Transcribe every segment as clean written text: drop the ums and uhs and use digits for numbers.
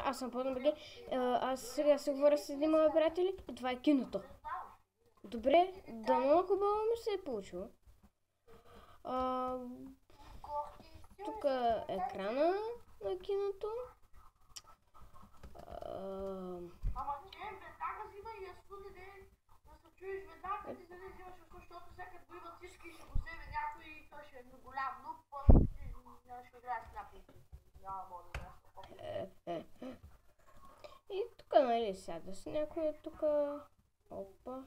Аз съм Поднабеге. Аз сега се говоря с един мои приятели и това е киното. Добре, дано хубаво ми се е получило. Тук е екрана на киното. Ама ти веднага взима и я спуди, да се чуеш веднага, ти да не взимаш, защото всяка го има тишки и ще го вземе някой и той ще е голям, но после ти ще играе с някой. Няма мога да играе. И тук, нали, сяда с някой тук. Опа.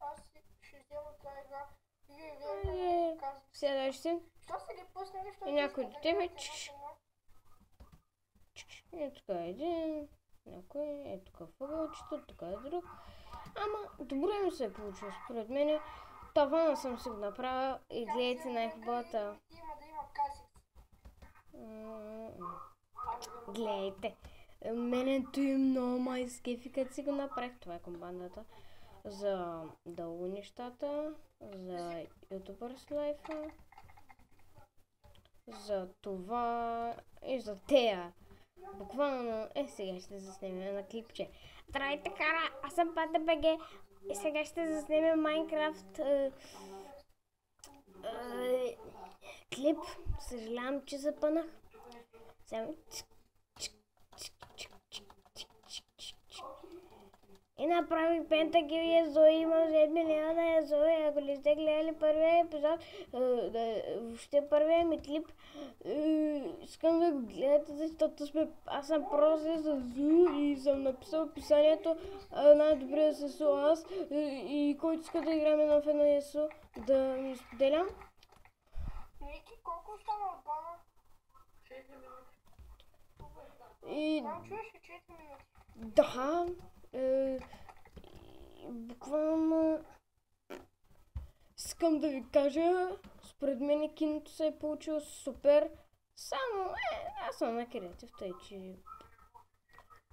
Аз ще взема тази игра. Сядаш си. Що се ги пуснали, защото И някой до тебе. И тук е един. Някой е тук в ъгълчето, тук е друг. Ама добре ми се е получило според мен. Тавана съм си го направил и гледайте най-хубавата. Гледайте. Менето е много май скефи, като си го направих. Това е комбандата. За дълго нещата. За YouTubers Life. За това и за тея. Буквално, сега ще заснемем на клипче. Здравейте, хора, аз съм Поднабеге и сега ще заснемем Майнкрафт клип. Съжалявам, че запънах. Само... И направих Пентагил Зои, имам 7 милиона Зои. Ако не сте гледали първия епизод, въобще първия ми клип, искам да го гледате, защото аз съм просто с Зу и съм написал описанието най-добре с аз и който иска да играме в едно ЕСО, да ми споделям. Ники, колко остана от бана? 4 минути. И... чуеш ли 4 минути? Да, буквално искам да ви кажа, според мен киното се е получило супер, само аз съм на креатив, тъй че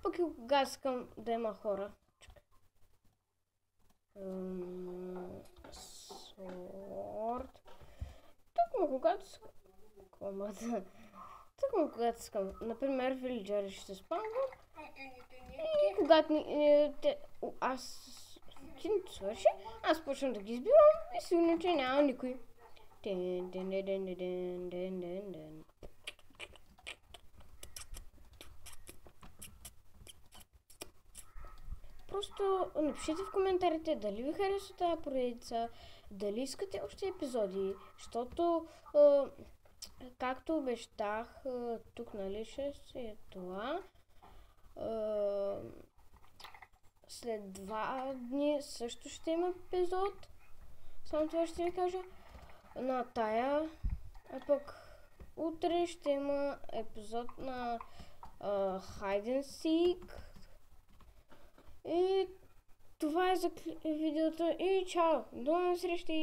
пък и кога искам да има хора. Сорт. Тъкмо когато искам. Тъкмо когато искам. Например, вилиджери ще се спамват. И когато аз киното свърши, аз почвам да ги избивам и сигурно, че няма никой. Просто напишете в коментарите дали ви харесва тази поредица, дали искате още епизоди, защото както обещах, тук нали ще е това. След 2 дни също ще има епизод. Само това ще ви кажа. На тая. А пък утре ще има епизод на Hide and Seek. И това е за видеото. И чао! До нови срещи!